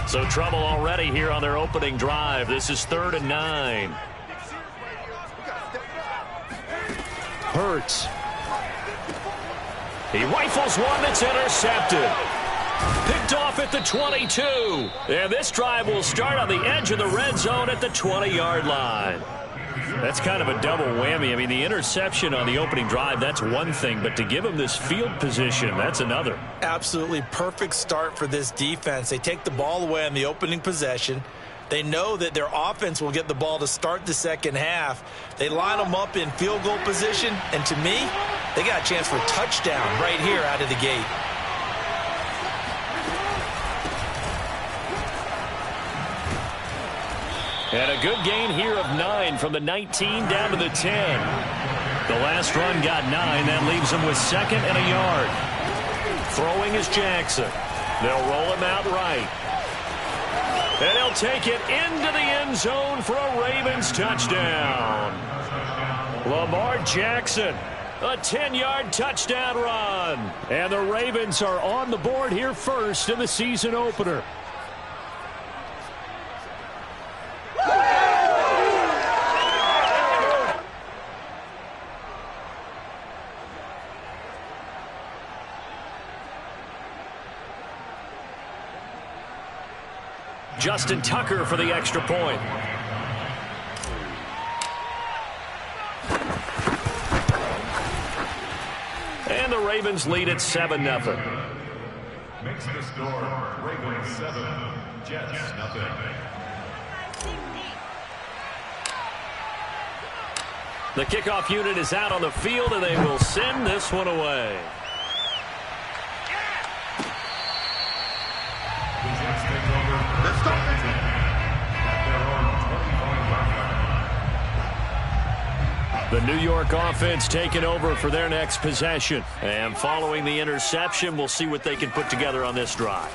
So trouble already here on their opening drive. This is 3rd and 9. Hurts. He rifles one that's intercepted. Picked off at the 22. And this drive will start on the edge of the red zone at the 20-yard line. That's kind of a double whammy. I mean, the interception on the opening drive, that's one thing. But to give him this field position, that's another. Absolutely perfect start for this defense. They take the ball away on the opening possession. They know that their offense will get the ball to start the second half. They line them up in field goal position. And to me, they got a chance for a touchdown right here out of the gate. And a good gain here of 9 from the 19 down to the 10. The last run got 9. That leaves him with 2nd and a yard. Throwing is Jackson. They'll roll him out right. And he'll take it into the end zone for a Ravens touchdown. Lamar Jackson, a 10-yard touchdown run. And the Ravens are on the board here first in the season opener. Justin Tucker for the extra point. And the Ravens lead at 7-0. Makes the score Ravens 7, Jets nothing. The kickoff unit is out on the field, and they will send this one away. The New York offense taking over for their next possession. And following the interception, we'll see what they can put together on this drive.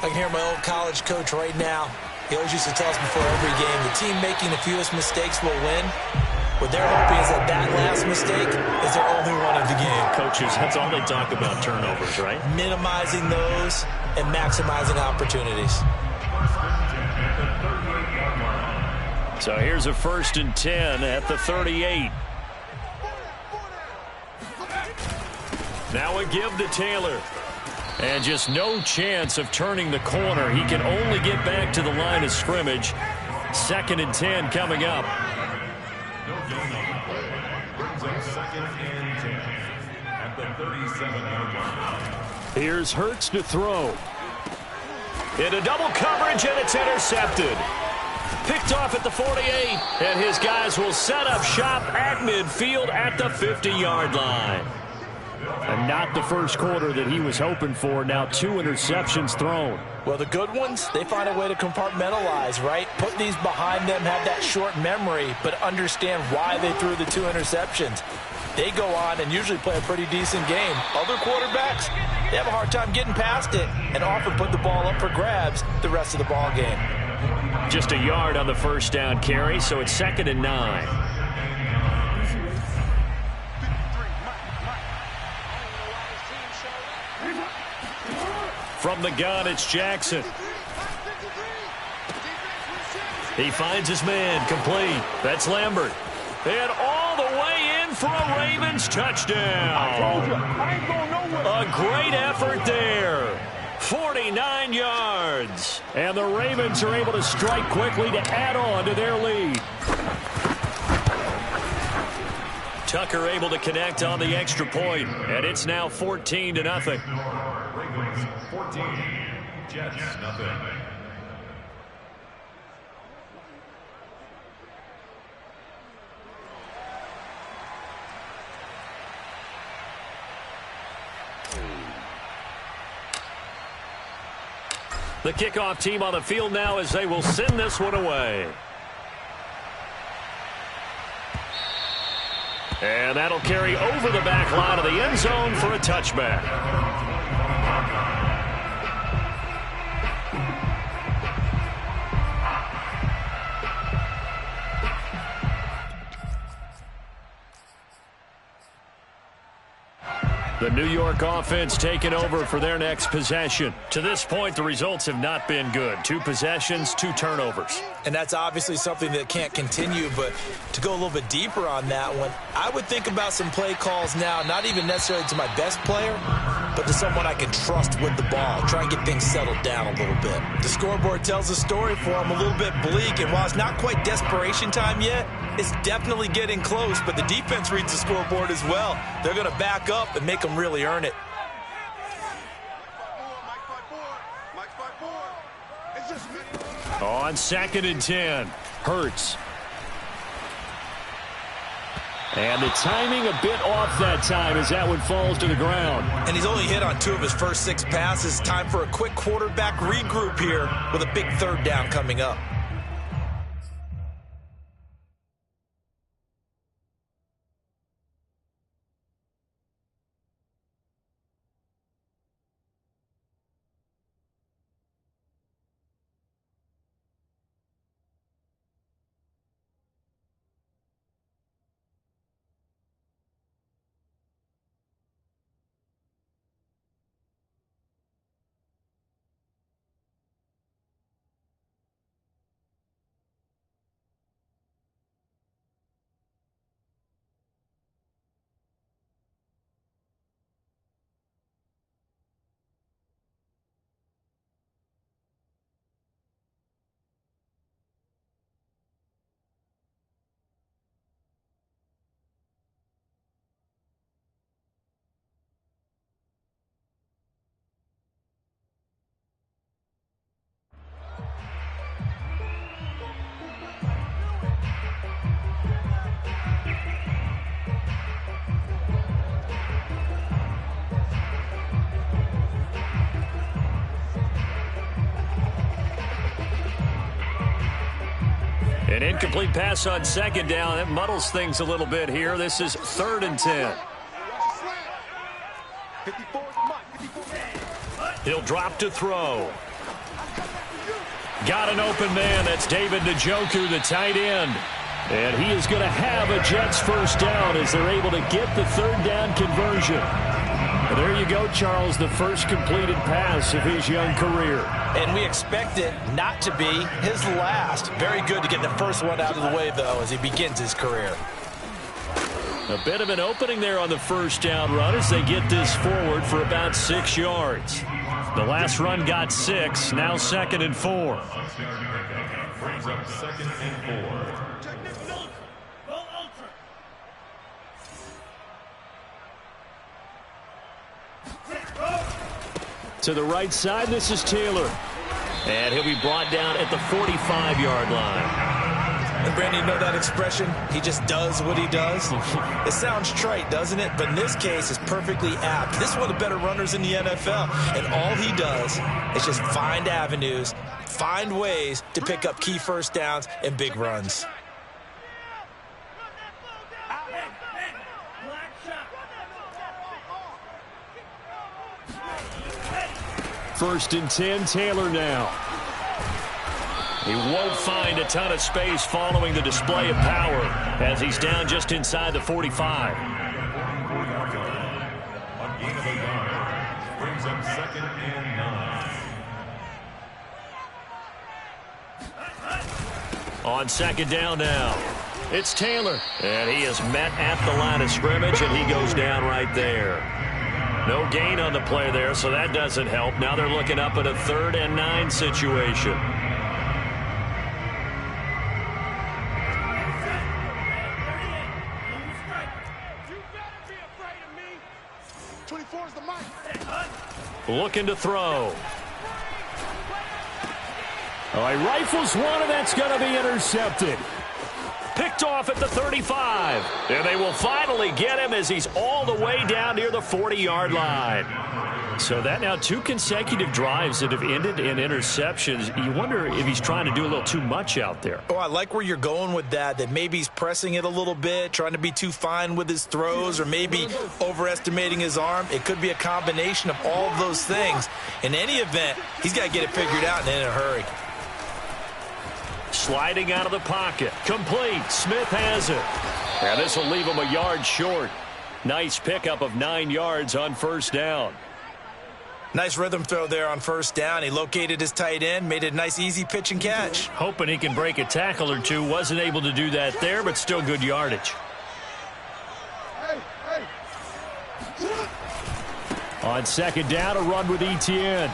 I can hear my old college coach right now. He always used to tell us before every game, the team making the fewest mistakes will win. What they're hoping is that that last mistake is their only one of the game. Coaches, that's all they talk about, turnovers, right? Minimizing those and maximizing opportunities. So here's a 1st and 10 at the 38. Now a give to Taylor. And just no chance of turning the corner. He can only get back to the line of scrimmage. 2nd and 10 coming up. Here's Hurts to throw. Into double coverage, and it's intercepted. Picked off at the 48, and his guys will set up shop at midfield at the 50-yard line. And not the first quarter that he was hoping for. Now 2 interceptions thrown. Well, the good ones, they find a way to compartmentalize, right? Put these behind them, have that short memory, but understand why they threw the 2 interceptions. They go on and usually play a pretty decent game. Other quarterbacks, they have a hard time getting past it and often put the ball up for grabs the rest of the ball game. Just a yard on the first down carry, so it's 2nd and 9. From the gun, it's Jackson. He finds his man, complete. That's Lambert. And all the way in for a Ravens touchdown. A great effort there. 49 yards. And the Ravens are able to strike quickly to add on to their lead. Tucker able to connect on the extra point, and it's now 14-0. Ravens 14, Jets nothing. The kickoff team on the field now as they will send this one away. And that'll carry over the back line of the end zone for a touchback. The New York offense taking over for their next possession. To this point, the results have not been good. 2 possessions, 2 turnovers. And that's obviously something that can't continue, but to go a little bit deeper on that one, I would think about some play calls now, not even necessarily to my best player, but to someone I can trust with the ball. Try and get things settled down a little bit. The scoreboard tells a story for him, a little bit bleak, and while it's not quite desperation time yet, it's definitely getting close, but the defense reads the scoreboard as well. They're going to back up and make them really earn it. On 2nd and 10, Hurts. And the timing a bit off that time as that one falls to the ground. And he's only hit on 2 of his first 6 passes. Time for a quick quarterback regroup here with a big 3rd down coming up. An incomplete pass on 2nd down. That muddles things a little bit here. This is 3rd and 10. He'll drop to throw. Got an open man. That's David Njoku, the tight end. And he is going to have a Jets 1st down as they're able to get the 3rd down conversion. And there you go, Charles, the first completed pass of his young career. And we expect it not to be his last. Very good to get the first one out of the way, though, as he begins his career. A bit of an opening there on the 1st down run as they get this forward for about 6 yards. The last run got 6, now 2nd and 4. Brings up 2nd and 4. To the right side, this is Taylor. And he'll be brought down at the 45-yard line. And Brandon, you know that expression? He just does what he does. It sounds trite, doesn't it? But in this case, it's perfectly apt. This is one of the better runners in the NFL. And all he does is just find avenues, find ways to pick up key 1st downs and big runs. 1st and 10, Taylor now. He won't find a ton of space following the display of power as he's down just inside the 45. A gain of a yard. Brings up 2nd and 9. On 2nd down now, it's Taylor. And he is met at the line of scrimmage, and he goes down right there. No gain on the play there, so that doesn't help. Now they're looking up at a 3rd and 9 situation. Looking to throw. Oh, he rifles one, and that's going to be intercepted. Picked off at the 35. And they will finally get him as he's all the way down near the 40-yard line. So that now 2 consecutive drives that have ended in interceptions. You wonder if he's trying to do a little too much out there. Oh, I like where you're going with that maybe he's pressing it a little bit, trying to be too fine with his throws, or maybe overestimating his arm. It could be a combination of all of those things. In any event, he's got to get it figured out and in a hurry. Sliding out of the pocket. Complete. Smith has it. And this will leave him a yard short. Nice pickup of 9 yards on first down. Nice rhythm throw there on first down. He located his tight end, made it a nice easy pitch and catch. Hoping he can break a tackle or two. Wasn't able to do that there, but still good yardage. On second down, a run with Etienne.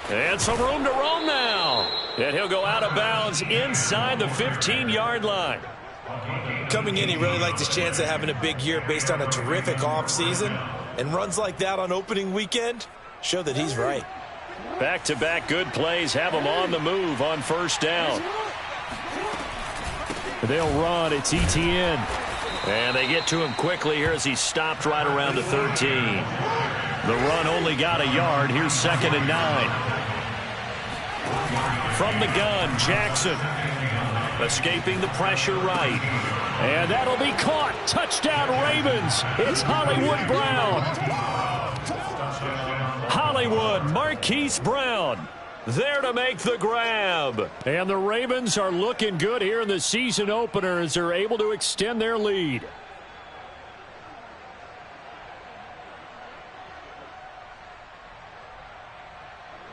And some room to roam now. And he'll go out of bounds inside the 15-yard line. Coming in, he really liked his chance of having a big year based on a terrific offseason. And runs like that on opening weekend show that he's right. Back-to-back good plays have him on the move on first down. They'll run. It's Etienne. And they get to him quickly here as he stopped right around the 13. The run only got a yard. Here's 2nd and 9. From the gun, Jackson. Escaping the pressure right. And that'll be caught. Touchdown, Ravens. It's Hollywood Brown. Hollywood, Marquise Brown. There to make the grab. And the Ravens are looking good here in the season opener as they're able to extend their lead.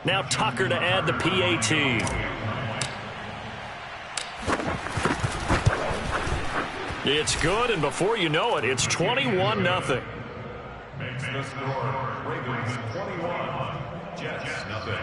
Now Tucker to add the PAT. It's good, and before you know it, it's 21-0. Makes the score Ravens 21, Jets 0.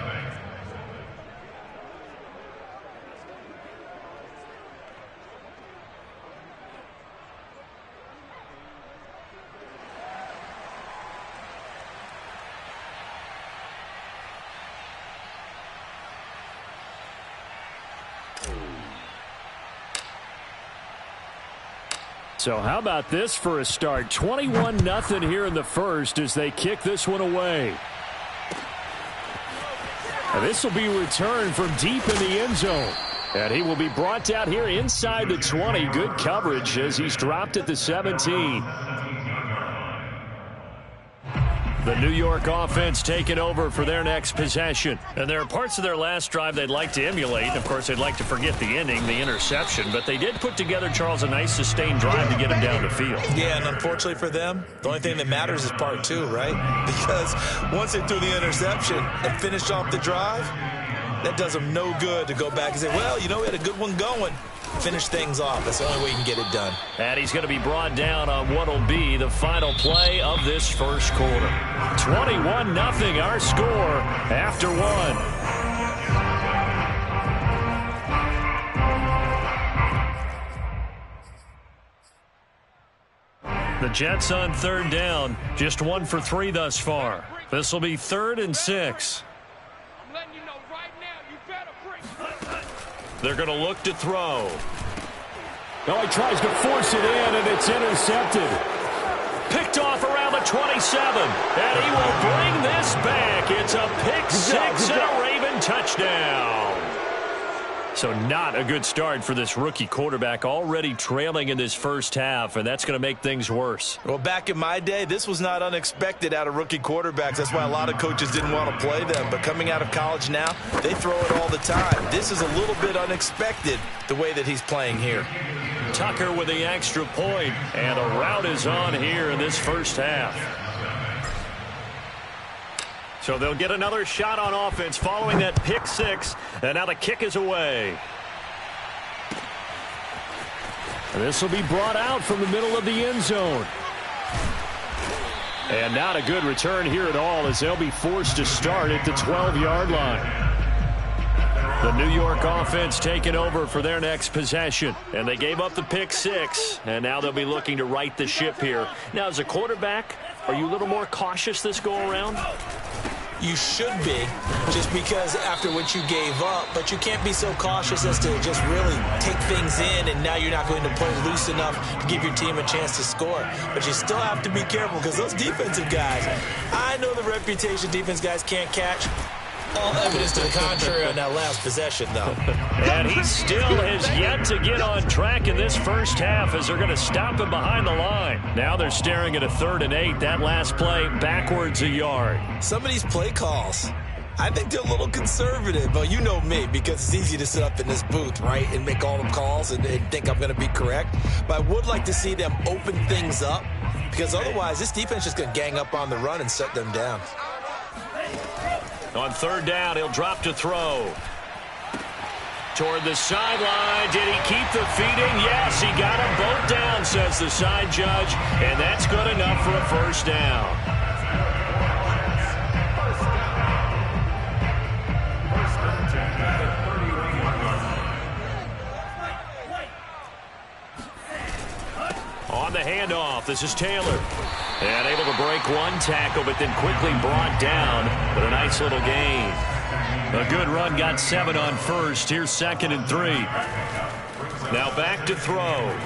So how about this for a start? 21-0 here in the first as they kick this one away. And this will be returned from deep in the end zone. And he will be brought down here inside the 20. Good coverage as he's dropped at the 17. The New York offense taking over for their next possession. And there are parts of their last drive they'd like to emulate. Of course, they'd like to forget the ending, the interception. But they did put together, Charles, a nice sustained drive to get him down the field. Yeah, and unfortunately for them, the only thing that matters is part 2, right? Because once they threw the interception and finished off the drive, that does them no good to go back and say, well, you know, we had a good one going. Finish things off. That's the only way you can get it done. And he's going to be brought down on what will be the final play of this first quarter. 21-0 our score after 1. The Jets on third down. Just 1 for 3 thus far. This will be 3rd and 6. I'm letting you know right now, you better bring. They're going to look to throw. Oh, he tries to force it in, and it's intercepted. Picked off around the 27. And he will bring this back. It's a pick 6 and a Raven touchdown. So not a good start for this rookie quarterback, already trailing in this first half, and that's going to make things worse. Well, back in my day, this was not unexpected out of rookie quarterbacks. That's why a lot of coaches didn't want to play them. But coming out of college now, they throw it all the time. This is a little bit unexpected, the way that he's playing here. Tucker with the extra point, and a route is on here in this first half. So they'll get another shot on offense following that pick 6, and now the kick is away. And this will be brought out from the middle of the end zone. And not a good return here at all as they'll be forced to start at the 12-yard line. The New York offense taking over for their next possession. And they gave up the pick 6, and now they'll be looking to right the ship here. Now, as a quarterback, are you a little more cautious this go-around? You should be, just because after what you gave up, but you can't be so cautious as to just really take things in, and now you're not going to play loose enough to give your team a chance to score. But you still have to be careful because those defensive guys, I know the reputation defense guys can't catch. All evidence to the contrary on that last possession, though. And he still has yet to get on track in this first half as they're going to stop him behind the line. Now they're staring at a 3rd and 8. That last play backwards a yard. Some of these play calls, I think they're a little conservative, but you know me, because it's easy to sit up in this booth, right, and make all the calls and think I'm going to be correct. But I would like to see them open things up, because otherwise this defense is going to gang up on the run and set them down. On third down, he'll drop to throw. Toward the sideline. Did he keep the feet in? Yes, he got them both down, says the side judge, and that's good enough for a first down. On the handoff, this is Taylor. And able to break one tackle, but then quickly brought down. But a nice little gain. A good run, got 7 on first. Here's 2nd and 3. Now back to throw.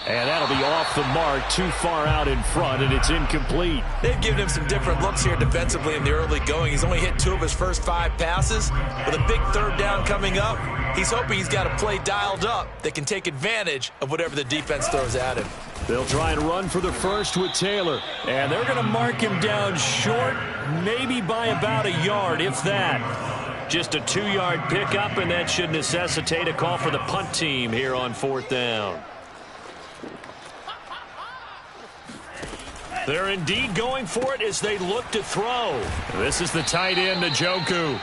And that'll be off the mark, too far out in front, and it's incomplete. They've given him some different looks here defensively in the early going. He's only hit 2 of his first 5 passes. With a big third down coming up, he's hoping he's got a play dialed up that can take advantage of whatever the defense throws at him. They'll try and run for the first with Taylor. And they're going to mark him down short, maybe by about a yard, if that. Just a 2-yard pickup, and that should necessitate a call for the punt team here on 4th down. They're indeed going for it as they look to throw. This is the tight end, Njoku.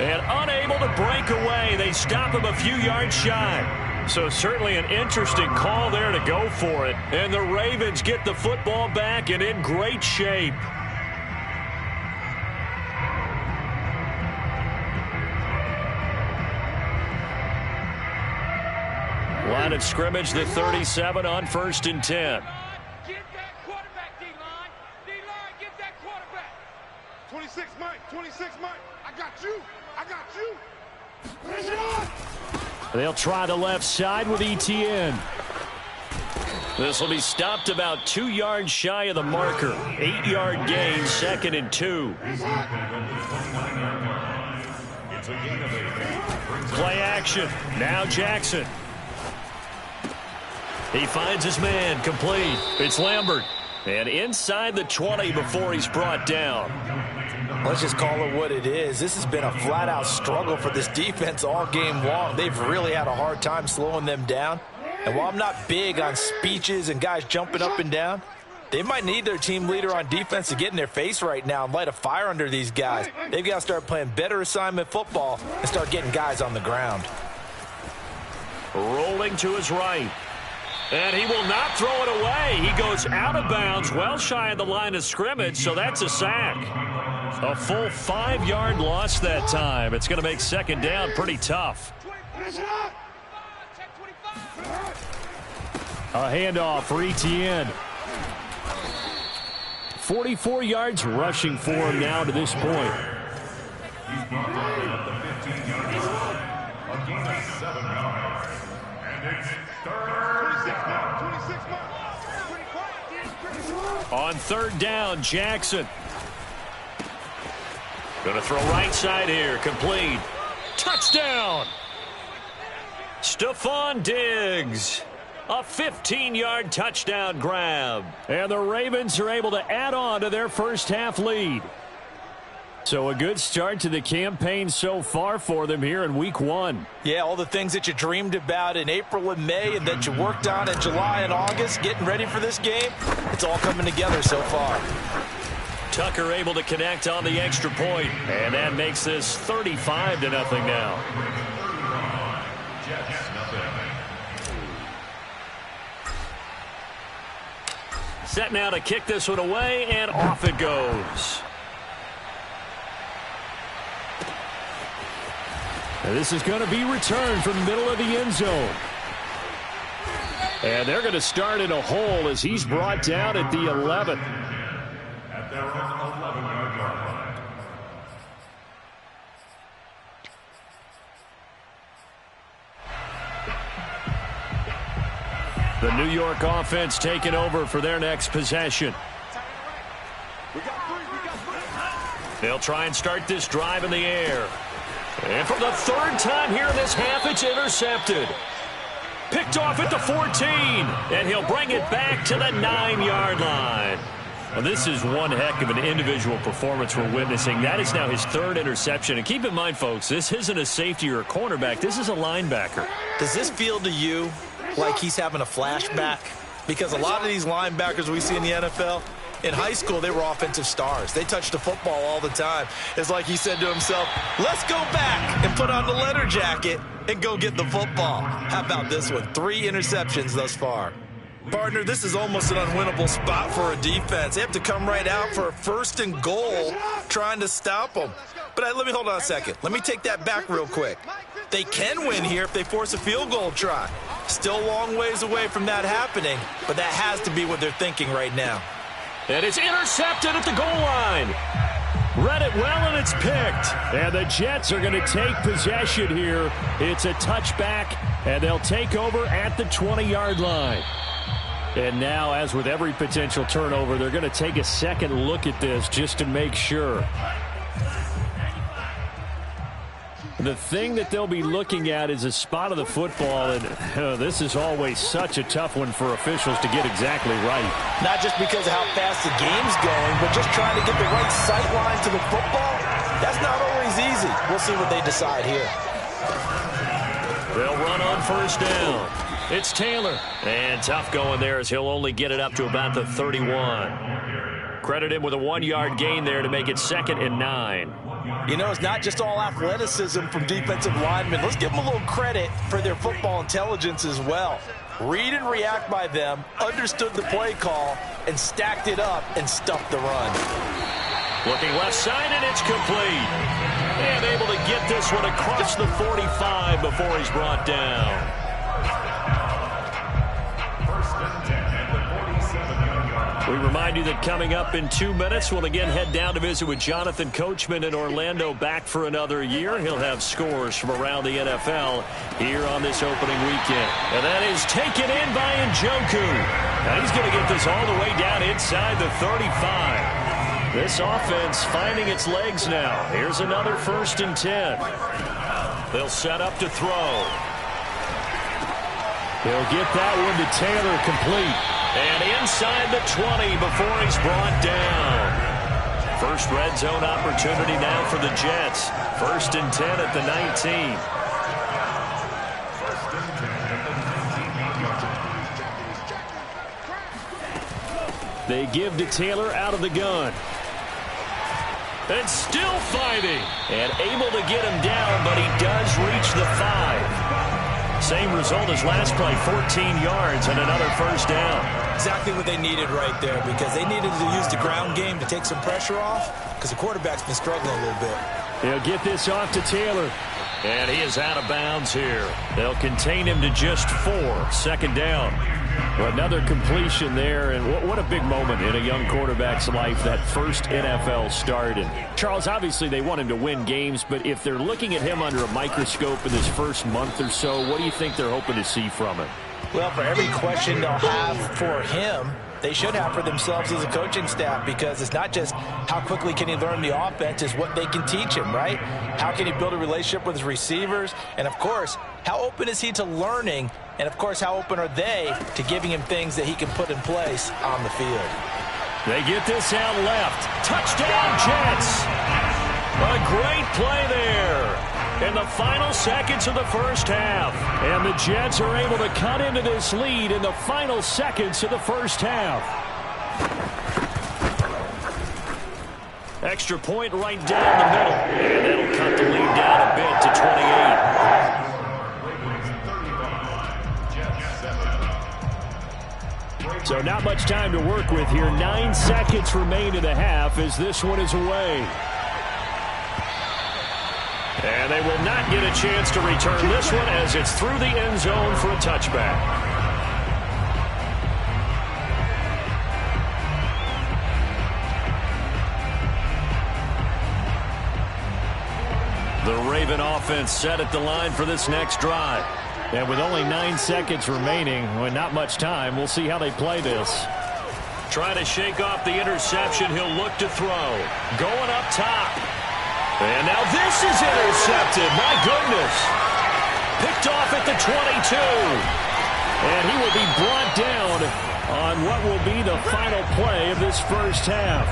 And unable to break away, they stop him a few yards shy. So certainly an interesting call there to go for it. And the Ravens get the football back and in great shape. Line of scrimmage, the 37 on 1st and 10. Get that quarterback, D-line. D-line, get that quarterback. 26 Mike, 26 Mike. I got you. I got you. They'll try the left side with Etienne. This will be stopped about 2 yards shy of the marker. 8-yard gain, 2nd and 2. Play action. Now Jackson. He finds his man, complete. It's Lambert. And inside the 20 before he's brought down. Let's just call it what it is. This has been a flat-out struggle for this defense all game long. They've really had a hard time slowing them down. And while I'm not big on speeches and guys jumping up and down, they might need their team leader on defense to get in their face right now and light a fire under these guys. They've got to start playing better assignment football and start getting guys on the ground. Rolling to his right. And he will not throw it away. He goes out of bounds, well shy of the line of scrimmage, so that's a sack. A full 5-yard loss that time. It's going to make 2nd down pretty tough. A handoff for Etienne. 44 yards rushing for him now to this point. He's brought down at the 15-yard line. A gain of 7 yards. And it's 26 Mike, 26 Mike. On 3rd down, Jackson. Going to throw right side here. Complete. Touchdown. Stephon Diggs. A 15-yard touchdown grab. And the Ravens are able to add on to their first half lead. So a good start to the campaign so far for them here in week 1. Yeah, all the things that you dreamed about in April and May and that you worked on in July and August, getting ready for this game, it's all coming together so far. Tucker able to connect on the extra point, and that makes this 35-0 now. Set now to kick this one away, and off it goes. And this is going to be returned from the middle of the end zone. And they're going to start in a hole as he's brought down at the 11. At their own 11-yard line. The New York offense taking over for their next possession. They'll try and start this drive in the air. And for the 3rd time here in this half, it's intercepted. Picked off at the 14, and he'll bring it back to the 9-yard line. Well, this is one heck of an individual performance we're witnessing. That is now his third interception. And keep in mind, folks, this isn't a safety or a cornerback. This is a linebacker. Does this feel to you like he's having a flashback? Because a lot of these linebackers we see in the NFL, in high school, they were offensive stars. They touched the football all the time. It's like he said to himself, let's go back and put on the leather jacket and go get the football. How about this one? 3 interceptions thus far. Partner, this is almost an unwinnable spot for a defense. They have to come right out for a 1st and goal trying to stop them. But let me hold on a second. Let me take that back real quick. They can win here if they force a field goal try. Still a long ways away from that happening, but that has to be what they're thinking right now. And it's intercepted at the goal line. Read it well, and it's picked. And the Jets are going to take possession here. It's a touchback, and they'll take over at the 20-yard line. And now, as with every potential turnover, they're going to take a second look at this just to make sure. The thing that they'll be looking at is a spot of the football, and this is always such a tough one for officials to get exactly right. Not just because of how fast the game's going, but just trying to get the right sight line to the football. That's not always easy. We'll see what they decide here. They'll run on 1st down. It's Taylor. And tough going there as he'll only get it up to about the 31. Credit him with a 1-yard gain there to make it 2nd and 9. You know, it's not just all athleticism from defensive linemen. Let's give them a little credit for their football intelligence as well. Read and react by them, understood the play call, and stacked it up and stuffed the run. Looking left side, and it's complete. And able to get this one across the 45 before he's brought down. We remind you that coming up in 2 minutes, we'll again head down to visit with Jonathan Coachman in Orlando, back for another year. He'll have scores from around the NFL here on this opening weekend. And that is taken in by Njoku. Now he's going to get this all the way down inside the 35. This offense finding its legs now. Here's another 1st and 10. They'll set up to throw. He'll get that one to Taylor, complete. And inside the 20 before he's brought down. First red zone opportunity now for the Jets. 1st and 10 at the 19. They give to Taylor out of the gun. And still fighting. And able to get him down, but he does reach the 5. Same result as last play, 14 yards and another 1st down. Exactly what they needed right there, because they needed to use the ground game to take some pressure off, because the quarterback's been struggling a little bit. They'll get this off to Taylor. And he is out of bounds here. They'll contain him to just 4. 2nd down. Another completion there, and what a big moment in a young quarterback's life, that first NFL start. And Charles, obviously they want him to win games, but if they're looking at him under a microscope in this first month or so, what do you think they're hoping to see from him? Well, for every question they'll have for him, they should have for themselves as a coaching staff, because it's not just how quickly can he learn the offense, it's what they can teach him, right? How can he build a relationship with his receivers? And, of course, how open is he to learning? And, of course, how open are they to giving him things that he can put in place on the field? They get this out left. Touchdown, Jets! A great play there in the final seconds of the first half. And the Jets are able to cut into this lead in the final seconds of the first half. Extra point right down the middle. And that'll cut the lead down a bit to 28. So not much time to work with here. 9 seconds remain in the half as this one is away. And they will not get a chance to return this one as it's through the end zone for a touchback. The Raven offense set at the line for this next drive. And with only 9 seconds remaining, with not much time, we'll see how they play this. Trying to shake off the interception, he'll look to throw. Going up top. And now this is intercepted. My goodness. Picked off at the 22. And he will be brought down on what will be the final play of this first half.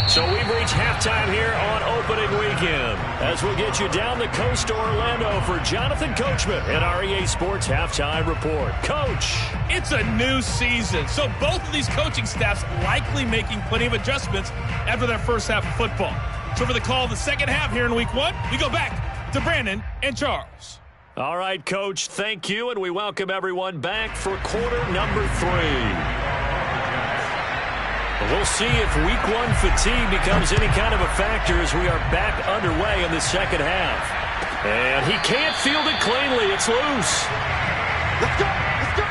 So we've reached halftime here on opening weekend as we get you down the coast to Orlando for Jonathan Coachman at our EA Sports Halftime Report. Coach. It's a new season, so both of these coaching staffs likely making plenty of adjustments after their first half of football. So for the call of the second half here in week one, we go back to Brandon and Charles. All right, Coach, thank you, and we welcome everyone back for quarter number 3. We'll see if week one fatigue becomes any kind of a factor as we are back underway in the second half. And he can't field it cleanly. It's loose. Let's go! Let's go!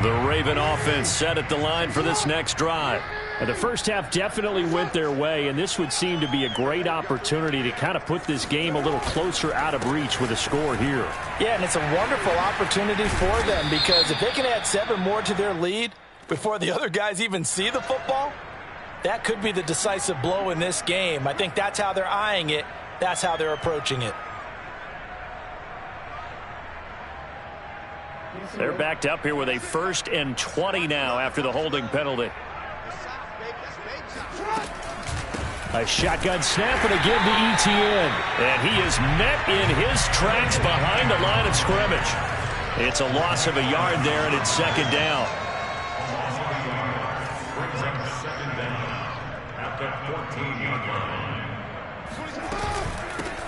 The Raven offense set at the line for this next drive. And the first half definitely went their way, and this would seem to be a great opportunity to kind of put this game a little closer out of reach with a score here. Yeah, and it's a wonderful opportunity for them because if they can add 7 more to their lead before the other guys even see the football, that could be the decisive blow in this game. I think that's how they're eyeing it. That's how they're approaching it. They're backed up here with a 1st and 20 now after the holding penalty. A shotgun snap and a give to Etienne. And he is met in his tracks behind the line of scrimmage. It's a loss of a yard there, and it's second down. Brings up second down at the 14-yard line.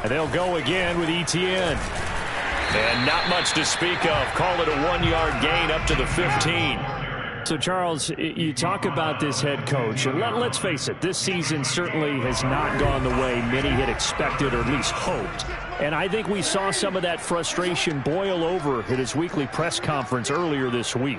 And they'll go again with Etienne. And not much to speak of. Call it a 1-yard gain up to the 15. So, Charles, you talk about this head coach, and let's face it, this season certainly has not gone the way many had expected or at least hoped. And I think we saw some of that frustration boil over at his weekly press conference earlier this week.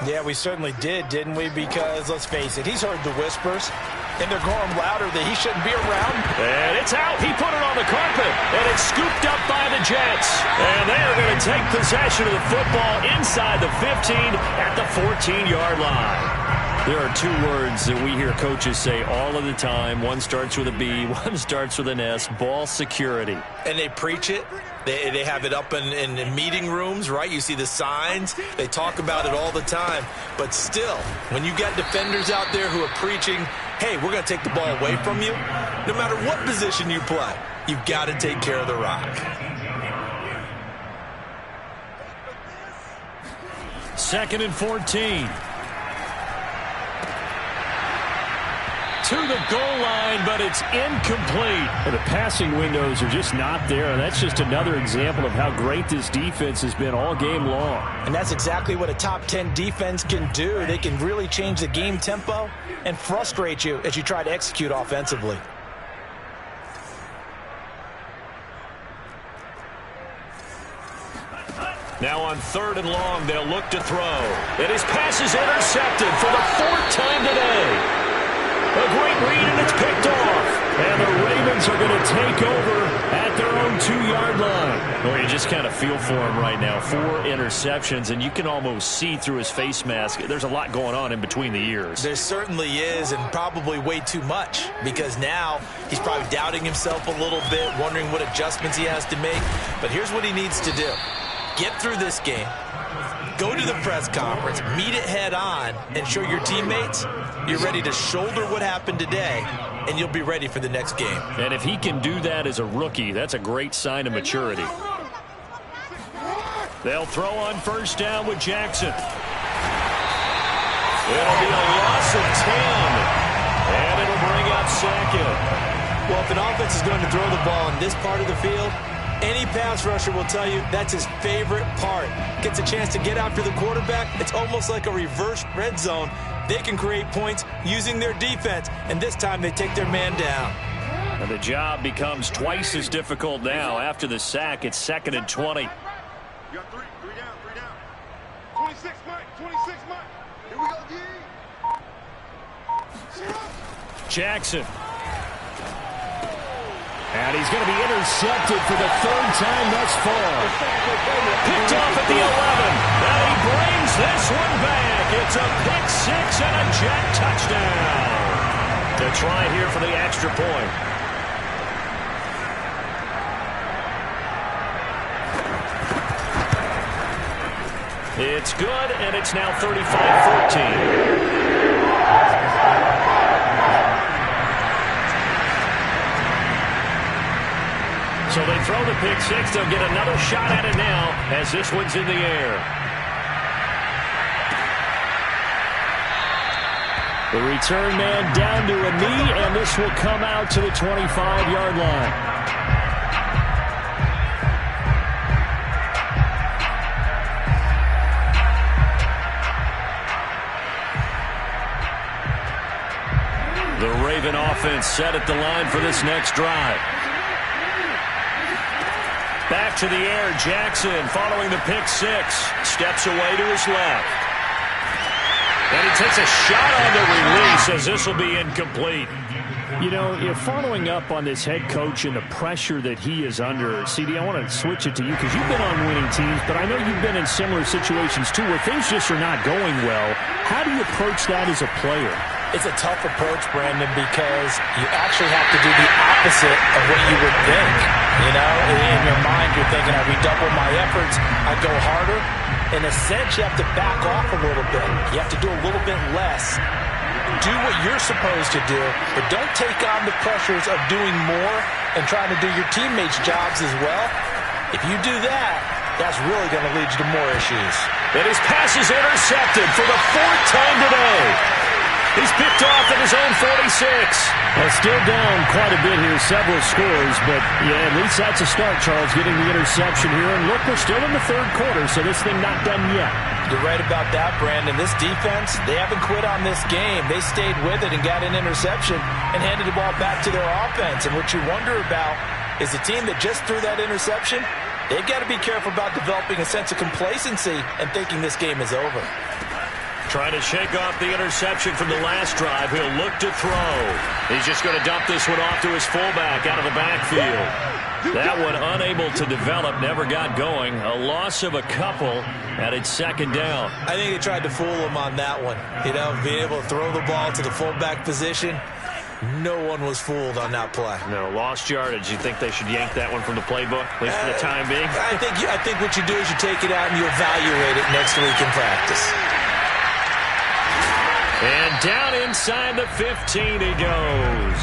Yeah, we certainly did, didn't we? Because, let's face it, he's heard the whispers, and they're growing louder that he shouldn't be around. And it's out. He put it on the carpet, and it's scooped up by the Jets. And they are going to take possession of the football inside the 15 at the 14-yard line. There are 2 words that we hear coaches say all of the time. One starts with a B, one starts with an S, ball security. And they preach it. They have it up in meeting rooms, right? You see the signs. They talk about it all the time. But still, when you got defenders out there who are preaching, hey, we're going to take the ball away from you, no matter what position you play, you've got to take care of the rock. 2nd and 14. To the goal line, but it's incomplete. And the passing windows are just not there, and that's just another example of how great this defense has been all game long. And that's exactly what a top 10 defense can do. They can really change the game tempo and frustrate you as you try to execute offensively. Now on 3rd and long, they'll look to throw. And his pass is intercepted for the 4th time today. A great read, and it's picked off. And the Ravens are going to take over at their own 2-yard line. Well, you just kind of feel for him right now. 4 interceptions, and you can almost see through his face mask. There's a lot going on in between the ears. There certainly is, and probably way too much, because now he's probably doubting himself a little bit, wondering what adjustments he has to make. But here's what he needs to do. Get through this game. Go to the press conference, meet it head on, and show your teammates you're ready to shoulder what happened today, and you'll be ready for the next game. And if he can do that as a rookie, that's a great sign of maturity. They'll throw on 1st down with Jackson. It'll be a loss of 10, and it'll bring up 2nd. Well, if an offense is going to throw the ball in this part of the field, any pass rusher will tell you that's his favorite part. Gets a chance to get after the quarterback. It's almost like a reverse red zone. They can create points using their defense, and this time they take their man down. And the job becomes twice as difficult now. After the sack, it's 2nd and 20. You got 3 down, 26, Mike, 26, Mike. Here we go, D. Jackson. And he's going to be intercepted for the 3rd time thus far. Picked off at the 11. And he brings this one back. It's a pick six and a Jet touchdown. The try here for the extra point. It's good, and it's now 35-14. So they throw the pick six. They'll get another shot at it now as this one's in the air. The return man down to a knee, and this will come out to the 25-yard line. The Raven offense set at the line for this next drive. Back to the air, Jackson following the pick six. Steps away to his left. And he takes a shot on the release as this will be incomplete. You know, following up on this head coach and the pressure that he is under, CD, I want to switch it to you because you've been on winning teams, but I know you've been in similar situations too where things just are not going well. How do you approach that as a player? It's a tough approach, Brandon, because you actually have to do the opposite of what you would think. You know, in your mind, you're thinking, I redouble my efforts, I go harder. In a sense, you have to back off a little bit. You have to do a little bit less. Do what you're supposed to do, but don't take on the pressures of doing more and trying to do your teammates' jobs as well. If you do that, that's really going to lead you to more issues. And his pass is intercepted for the fourth time today. He's picked off at his own 46. Well, still down quite a bit here, several scores, but yeah, at least that's a start, Charles, getting the interception here. And look, we're still in the third quarter, so this thing not done yet. You're right about that, Brandon. This defense, they haven't quit on this game. They stayed with it and got an interception and handed the ball back to their offense. And what you wonder about is the team that just threw that interception, they've got to be careful about developing a sense of complacency and thinking this game is over. Trying to shake off the interception from the last drive. He'll look to throw. He's just going to dump this one off to his fullback out of the backfield. That one unable to develop, never got going. A loss of a couple, and it's second down. I think they tried to fool him on that one. You know, being able to throw the ball to the fullback position. No one was fooled on that play. No, lost yardage. You think they should yank that one from the playbook, at least for the time being? I think what you do is you take it out and you evaluate it next week in practice. And down inside the 15 he goes.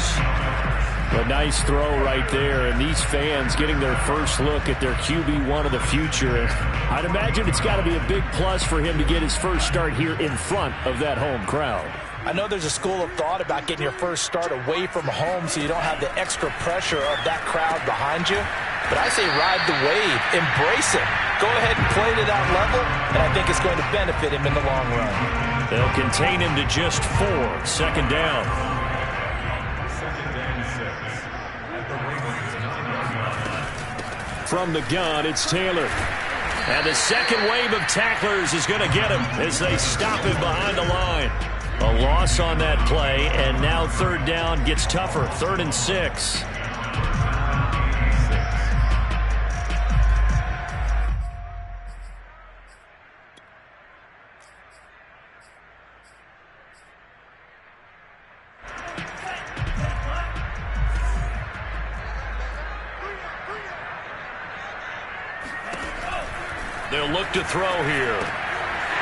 A nice throw right there, and these fans getting their first look at their QB1 of the future. And I'd imagine it's got to be a big plus for him to get his first start here in front of that home crowd. I know there's a school of thought about getting your first start away from home so you don't have the extra pressure of that crowd behind you. But I say ride the wave, embrace it. Go ahead and play to that level, and I think it's going to benefit him in the long run. They'll contain him to just 4. Second down. From the gun, it's Taylor. And the second wave of tacklers is going to get him as they stop him behind the line. A loss on that play, and now third down gets tougher. 3rd and 6. They'll look to throw here.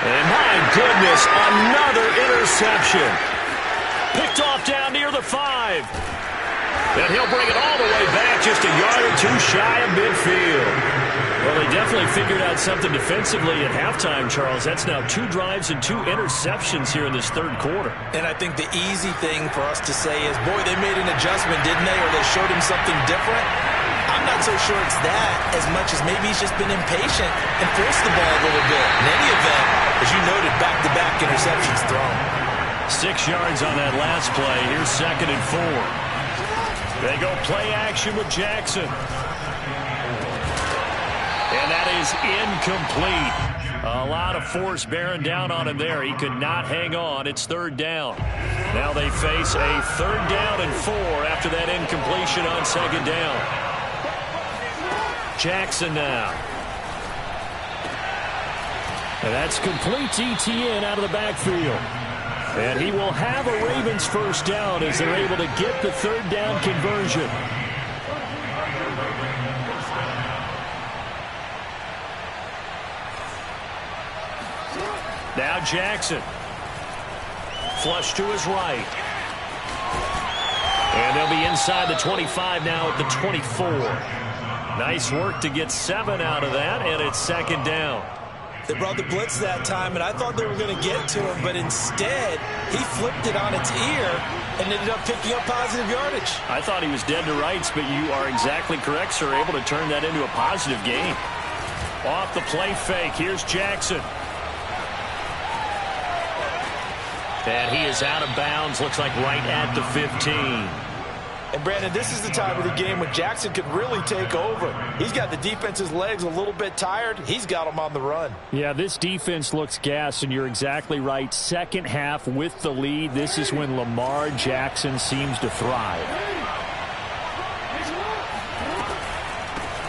And my goodness, another interception. Picked off down near the 5. And he'll bring it all the way back just a yard or two shy of midfield. Well, they definitely figured out something defensively at halftime, Charles. That's now 2 drives and 2 interceptions here in this third quarter. And I think the easy thing for us to say is, boy, they made an adjustment, didn't they? Or they showed him something different. I'm not so sure it's that as much as maybe he's just been impatient and forced the ball a little bit. In any event, as you noted, back-to-back interceptions thrown. 6 yards on that last play. Here's 2nd and 4. They go play action with Jackson. And that is incomplete. A lot of force bearing down on him there. He could not hang on. It's 3rd down. Now they face a 3rd down and 4 after that incompletion on 2nd down. Jackson now. And that's complete to Etienne out of the backfield. And he will have a Ravens first down as they're able to get the third down conversion. Now Jackson. Flush to his right. And they'll be inside the 25 now at the 24. Nice work to get 7 out of that, and it's second down. They brought the blitz that time, and I thought they were going to get to him, but instead, he flipped it on its ear and ended up picking up positive yardage. I thought he was dead to rights, but you are exactly correct, sir. Able to turn that into a positive gain. Off the play fake, here's Jackson. And he is out of bounds, looks like right at the 15. And, Brandon, this is the time of the game when Jackson could really take over. He's got the defense's legs a little bit tired. He's got them on the run. Yeah, this defense looks gassed, and you're exactly right. Second half with the lead, this is when Lamar Jackson seems to thrive.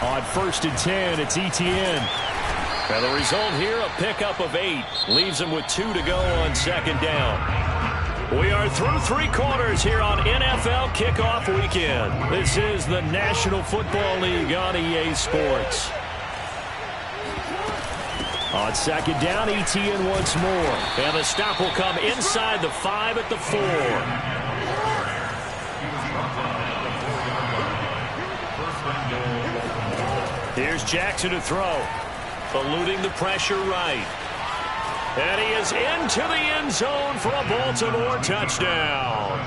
On 1st and 10, it's Etienne. And the result here, a pickup of 8. Leaves him with 2 to go on second down. We are through 3 quarters here on NFL Kickoff Weekend. This is the National Football League on EA Sports. On second down, Etienne once more. And the stop will come inside the 5 at the 4. Here's Jackson to throw. Eluding the pressure right. And he is into the end zone for a Baltimore touchdown.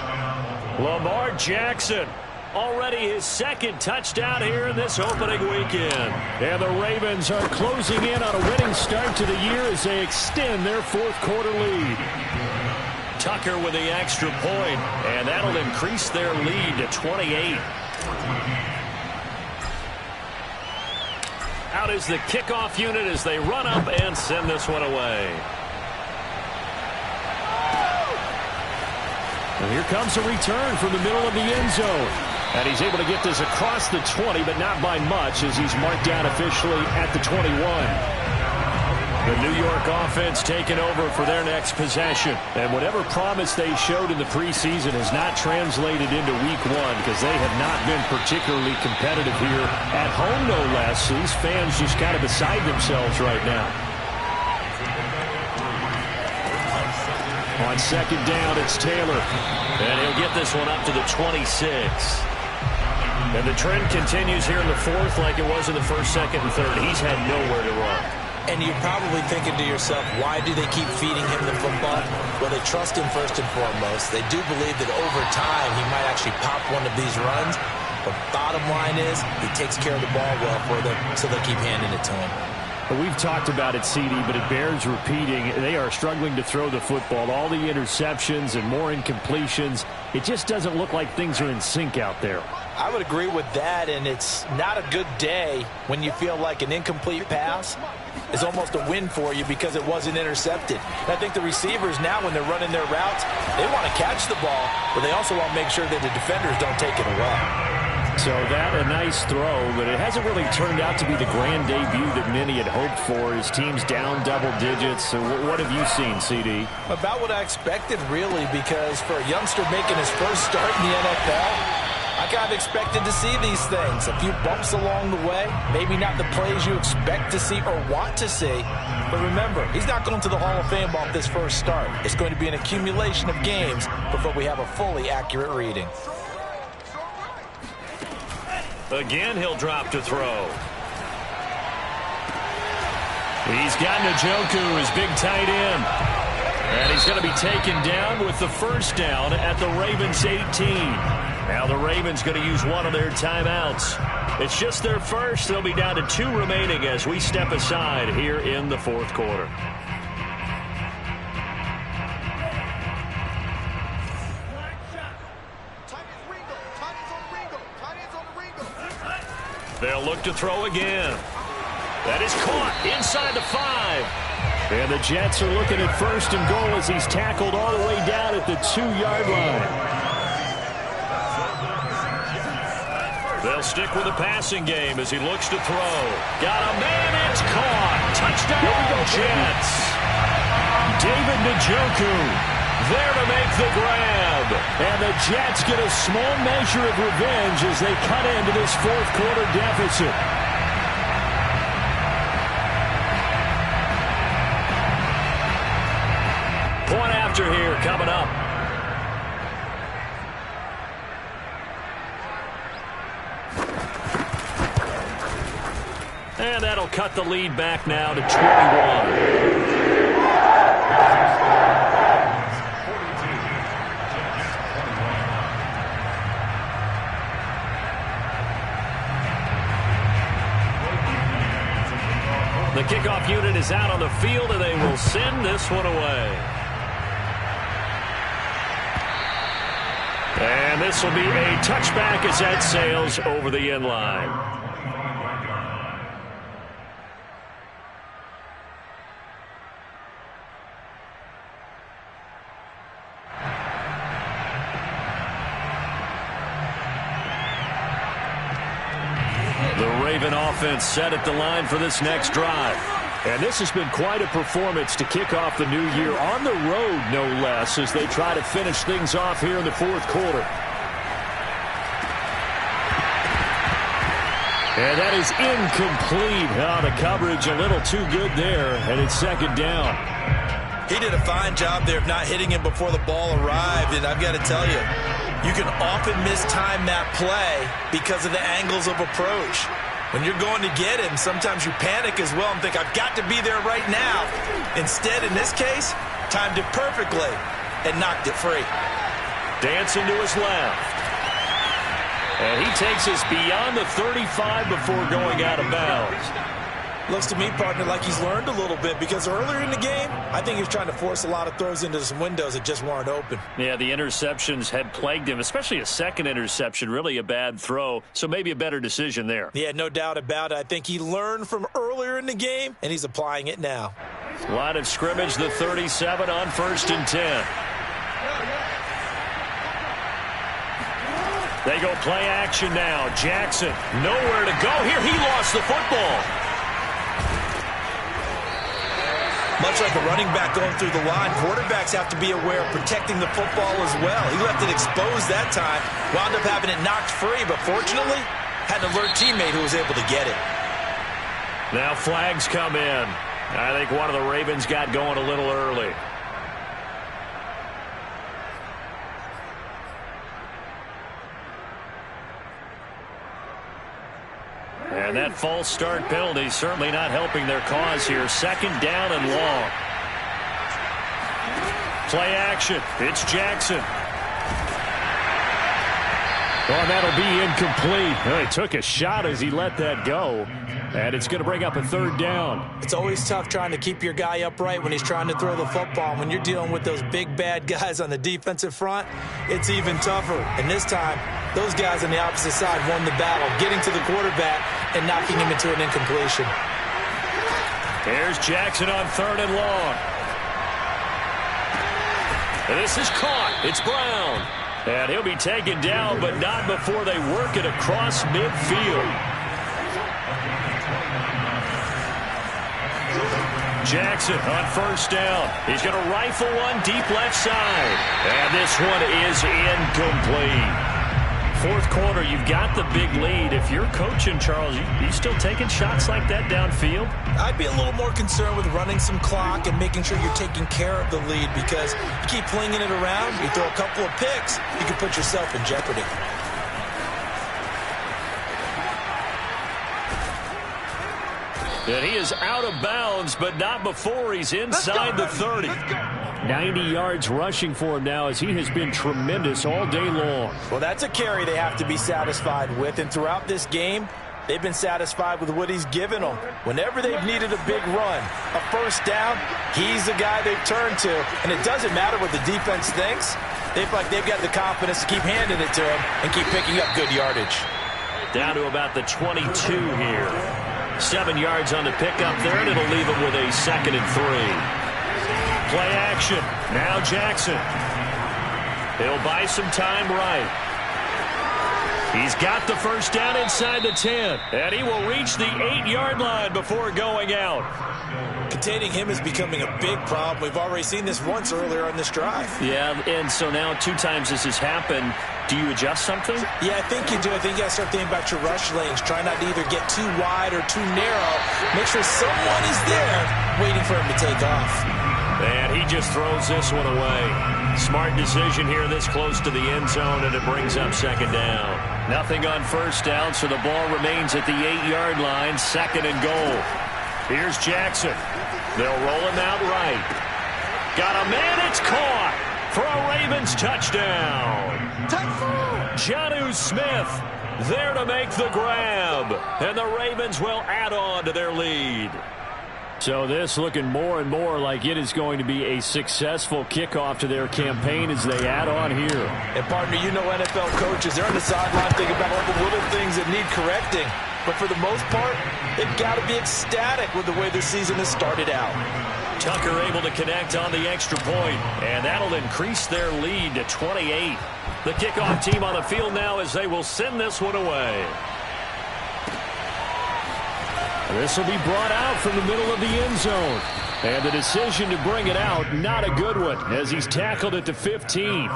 Lamar Jackson, already his second touchdown here in this opening weekend. And the Ravens are closing in on a winning start to the year as they extend their 4th quarter lead. Tucker with the extra point, and that'll increase their lead to 28. Out is the kickoff unit as they run up and send this one away. And here comes a return from the middle of the end zone. And he's able to get this across the 20, but not by much as he's marked down officially at the 21. The New York offense taking over for their next possession. And whatever promise they showed in the preseason has not translated into week 1 because they have not been particularly competitive here at home, no less. These fans just kind of beside themselves right now. On second down, it's Taylor. And he'll get this one up to the 26. And the trend continues here in the 4th like it was in the 1st, 2nd, and 3rd. He's had nowhere to run. And you're probably thinking to yourself, why do they keep feeding him the football? Well, they trust him first and foremost. They do believe that over time he might actually pop one of these runs. But bottom line is he takes care of the ball well for them, so they'll keep handing it to him. Well, we've talked about it, CD, but it bears repeating. They are struggling to throw the football. All the interceptions and more incompletions. It just doesn't look like things are in sync out there. I would agree with that, and it's not a good day when you feel like an incomplete pass is almost a win for you because it wasn't intercepted. And I think the receivers now, when they're running their routes, they want to catch the ball, but they also want to make sure that the defenders don't take it away. So that a nice throw, but it hasn't really turned out to be the grand debut that many had hoped for. His team's down double digits. So what have you seen, CD? About what I expected, really, because for a youngster making his first start in the NFL, I kind of expected to see these things. A few bumps along the way, maybe not the plays you expect to see or want to see. But remember, he's not going to the Hall of Fame off this first start. It's going to be an accumulation of games before we have a fully accurate reading. Again, he'll drop to throw. He's got Njoku, his big tight end. And he's going to be taken down with the first down at the Ravens 18. Now the Ravens going to use one of their timeouts. It's just their first. They'll be down to 2 remaining as we step aside here in the 4th quarter. They'll look to throw again. That is caught inside the 5. And the Jets are looking at 1st and goal as he's tackled all the way down at the 2-yard line. They'll stick with the passing game as he looks to throw. Got a man, it's caught. Touchdown, Jets. David Njoku there to make the grab. And the Jets get a small measure of revenge as they cut into this fourth quarter deficit. Point after here coming up. And that'll cut the lead back now to 21. The kickoff unit is out on the field, and they will send this one away. And this will be a touchback as that sails over the end line. Offense set at the line for this next drive. And this has been quite a performance to kick off the new year on the road, no less, as they try to finish things off here in the fourth quarter. And that is incomplete. The coverage a little too good there, and it's second down. He did a fine job there of not hitting him before the ball arrived, and I've got to tell you, you can often mistime that play because of the angles of approach. When you're going to get him, sometimes you panic as well and think, I've got to be there right now. Instead, in this case, timed it perfectly and knocked it free. Dancing to his left. And he takes us beyond the 35 before going out of bounds. Looks to me, partner, like he's learned a little bit because earlier in the game, I think he was trying to force a lot of throws into some windows that just weren't open. Yeah, the interceptions had plagued him, especially a second interception, really a bad throw, so maybe a better decision there. Yeah, no doubt about it. I think he learned from earlier in the game, and he's applying it now. Line of scrimmage, the 37 on 1st and 10. They go play action now. Jackson, nowhere to go here. He lost the football. Much like a running back going through the line, quarterbacks have to be aware of protecting the football as well. He left it exposed that time, wound up having it knocked free, but fortunately, had an alert teammate who was able to get it. Now flags come in. I think one of the Ravens got going a little early. And that false start penalty certainly not helping their cause here. Second down and long. Play action. It's Jackson. Oh, that'll be incomplete. Well, he took a shot as he let that go. And it's going to bring up a third down. It's always tough trying to keep your guy upright when he's trying to throw the football. When you're dealing with those big, bad guys on the defensive front, it's even tougher. And this time, those guys on the opposite side won the battle, getting to the quarterback and knocking him into an incompletion. Here's Jackson on 3rd and long. And this is caught. It's Brown. And he'll be taken down, but not before they work it across midfield. Jackson on 1st down. He's going to rifle one deep left side. And this one is incomplete. Fourth quarter, you've got the big lead. If you're coaching, Charles, you still taking shots like that downfield? I'd be a little more concerned with running some clock and making sure you're taking care of the lead, because you keep flinging it around, you throw a couple of picks, you can put yourself in jeopardy. And he is out of bounds, but not before he's inside the 30. 90 yards rushing for him now, as he has been tremendous all day long. Well, that's a carry they have to be satisfied with, and throughout this game, they've been satisfied with what he's given them. Whenever they've needed a big run, a first down, he's the guy they've turned to, and it doesn't matter what the defense thinks. They feel like they've got the confidence to keep handing it to him and keep picking up good yardage. Down to about the 22 here. 7 yards on the pickup there, and it'll leave him with a 2nd and 3. Play action. Now Jackson. He'll buy some time right. He's got the first down inside the 10, and he will reach the 8-yard line before going out. Containing him is becoming a big problem. We've already seen this once earlier on this drive. Yeah, and so now 2 times this has happened. Do you adjust something? Yeah, I think you do. I think you got to start thinking about your rush lanes. Try not to either get too wide or too narrow. Make sure someone is there waiting for him to take off. And he just throws this one away. Smart decision here this close to the end zone, and it brings up second down. Nothing on first down, so the ball remains at the 8-yard line, second and goal. Here's Jackson. They'll roll him out right. Got a man, it's caught for a Ravens touchdown. Jonnu Smith there to make the grab, and the Ravens will add on to their lead. So this looking more and more like it is going to be a successful kickoff to their campaign as they add on here. And partner, you know NFL coaches, they're on the sideline thinking about all the little things that need correcting. But for the most part, they've got to be ecstatic with the way this season has started out. Tucker able to connect on the extra point, and that'll increase their lead to 28. The kickoff team on the field now as they will send this one away. This will be brought out from the middle of the end zone. And the decision to bring it out, not a good one, as he's tackled at the 15.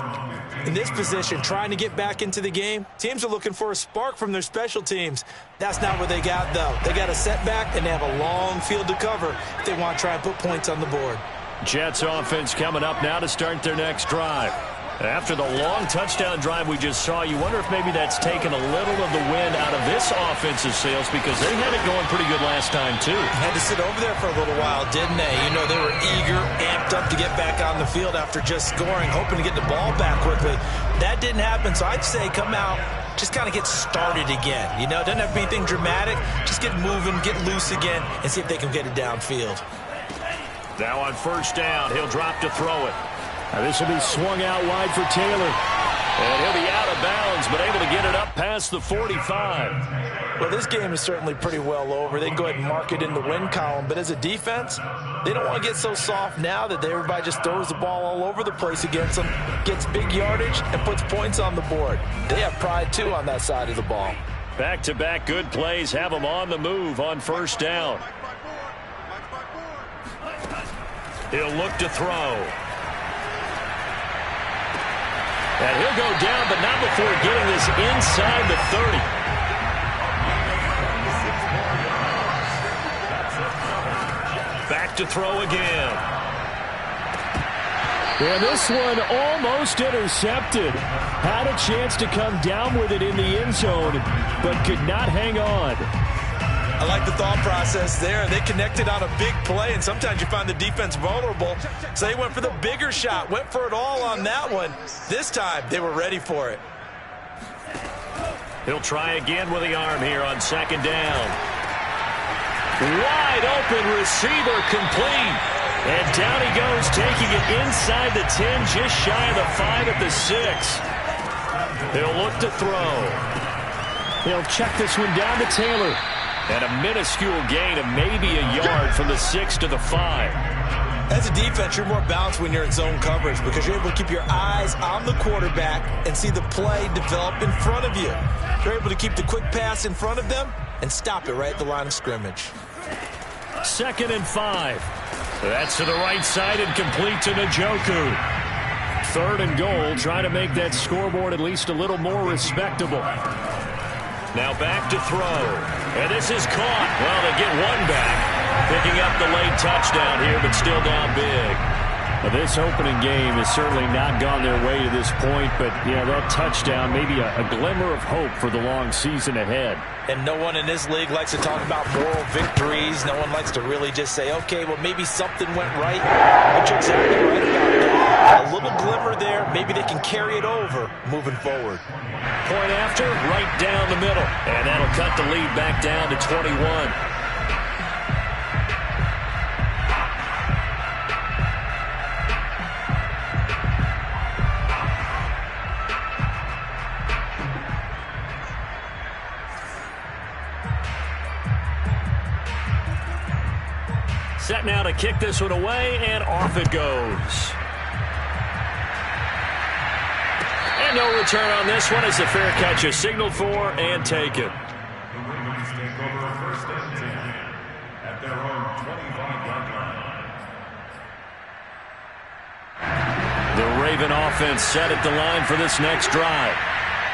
In this position, trying to get back into the game, teams are looking for a spark from their special teams. That's not what they got, though. They got a setback, and they have a long field to cover if they want to try and put points on the board. Jets offense coming up now to start their next drive. After the long touchdown drive we just saw, you wonder if maybe that's taken a little of the wind out of this offensive sails, because they had it going pretty good last time, too. Had to sit over there for a little while, didn't they? You know, they were eager, amped up to get back on the field after just scoring, hoping to get the ball back quickly. That didn't happen, so I'd say come out, just kind of get started again. You know, it doesn't have to be anything dramatic. Just get moving, get loose again, and see if they can get it downfield. Now on first down, he'll drop to throw it. This will be swung out wide for Taylor. And he'll be out of bounds, but able to get it up past the 45. Well, this game is certainly pretty well over. They can go ahead and mark it in the win column. But as a defense, they don't want to get so soft now that everybody just throws the ball all over the place against them, gets big yardage, and puts points on the board. They have pride, too, on that side of the ball. Back-to-back good plays have them on the move on first down. He'll look to throw. And he'll go down, but not before getting this inside the 30. Back to throw again. And this one almost intercepted. Had a chance to come down with it in the end zone, but could not hang on. I like the thought process there. They connected on a big play, and sometimes you find the defense vulnerable. So they went for the bigger shot, went for it all on that one. This time, they were ready for it. He'll try again with the arm here on second down. Wide open receiver complete. And down he goes, taking it inside the 10, just shy of the 5 at the 6. He'll look to throw. He'll check this one down to Taylor. And a minuscule gain of maybe a yard from the 6 to the 5. As a defense, you're more balanced when you're in zone coverage because you're able to keep your eyes on the quarterback and see the play develop in front of you. You're able to keep the quick pass in front of them and stop it right at the line of scrimmage. 2nd and 5. That's to the right side and complete to Njoku. 3rd and goal, trying to make that scoreboard at least a little more respectable. Now back to throw. And this is caught. Well, they get one back. Picking up the late touchdown here, but still down big. Well, this opening game has certainly not gone their way to this point, but, yeah, that touchdown, maybe a glimmer of hope for the long season ahead. And no one in this league likes to talk about moral victories. No one likes to really just say, okay, well, maybe something went right. But you're exactly right about that. A little glimmer there. Maybe they can carry it over moving forward. Point after, right down the middle. And that'll cut the lead back down to 21. Set now to kick this one away, and off it goes. And And no return on this one as the fair catch is signaled for and taken. The Ravens take over first and 10 at their own 25-yard line. The Raven offense set at the line for this next drive.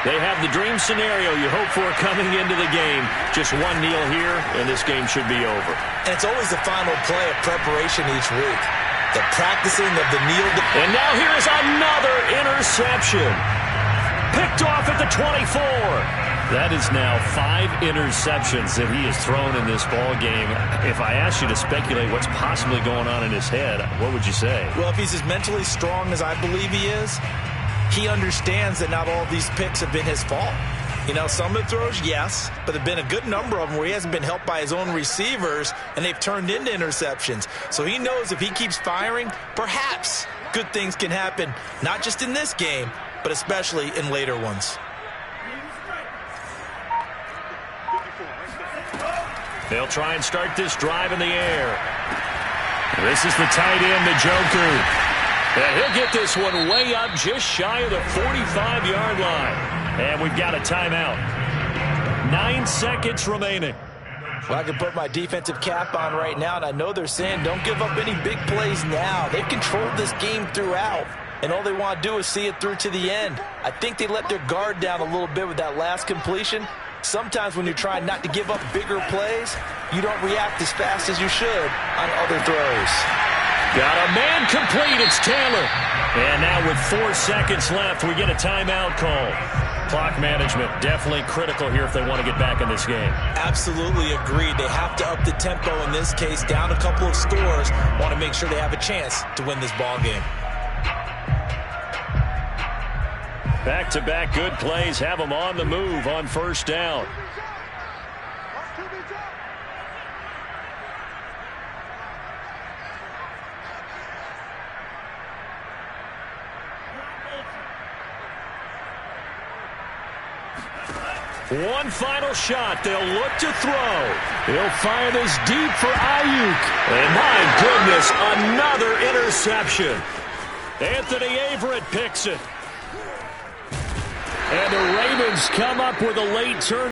They have the dream scenario you hope for coming into the game. Just one kneel here, and this game should be over. And it's always the final play of preparation each week. The practicing of the kneel. And now here is another interception. Picked off at the 24. That is now 5 interceptions that he has thrown in this ball game. If I asked you to speculate what's possibly going on in his head, what would you say? Well, if he's as mentally strong as I believe he is, he understands that not all of these picks have been his fault. You know, some of the throws, yes, but there have been a good number of them where he hasn't been helped by his own receivers, and they've turned into interceptions. So he knows if he keeps firing, perhaps good things can happen, not just in this game, but especially in later ones. They'll try and start this drive in the air. This is the tight end, Njoku. And he'll get this one way up just shy of the 45-yard line. And we've got a timeout. 9 seconds remaining. Well, I can put my defensive cap on right now, and I know they're saying don't give up any big plays now. They've controlled this game throughout, and all they want to do is see it through to the end. I think they let their guard down a little bit with that last completion. Sometimes when you're trying not to give up bigger plays, you don't react as fast as you should on other throws. Got a man complete. It's Taylor. And now with 4 seconds left, we get a timeout call. Clock management definitely critical here if they want to get back in this game. Absolutely agreed. They have to up the tempo in this case, down a couple of scores. Want to make sure they have a chance to win this ball game. Back-to-back good plays have them on the move on first down. One final shot. They'll look to throw. He'll fire this deep for Ayuk. And my goodness, another interception. Anthony Averett picks it. And the Ravens come up with a late turn.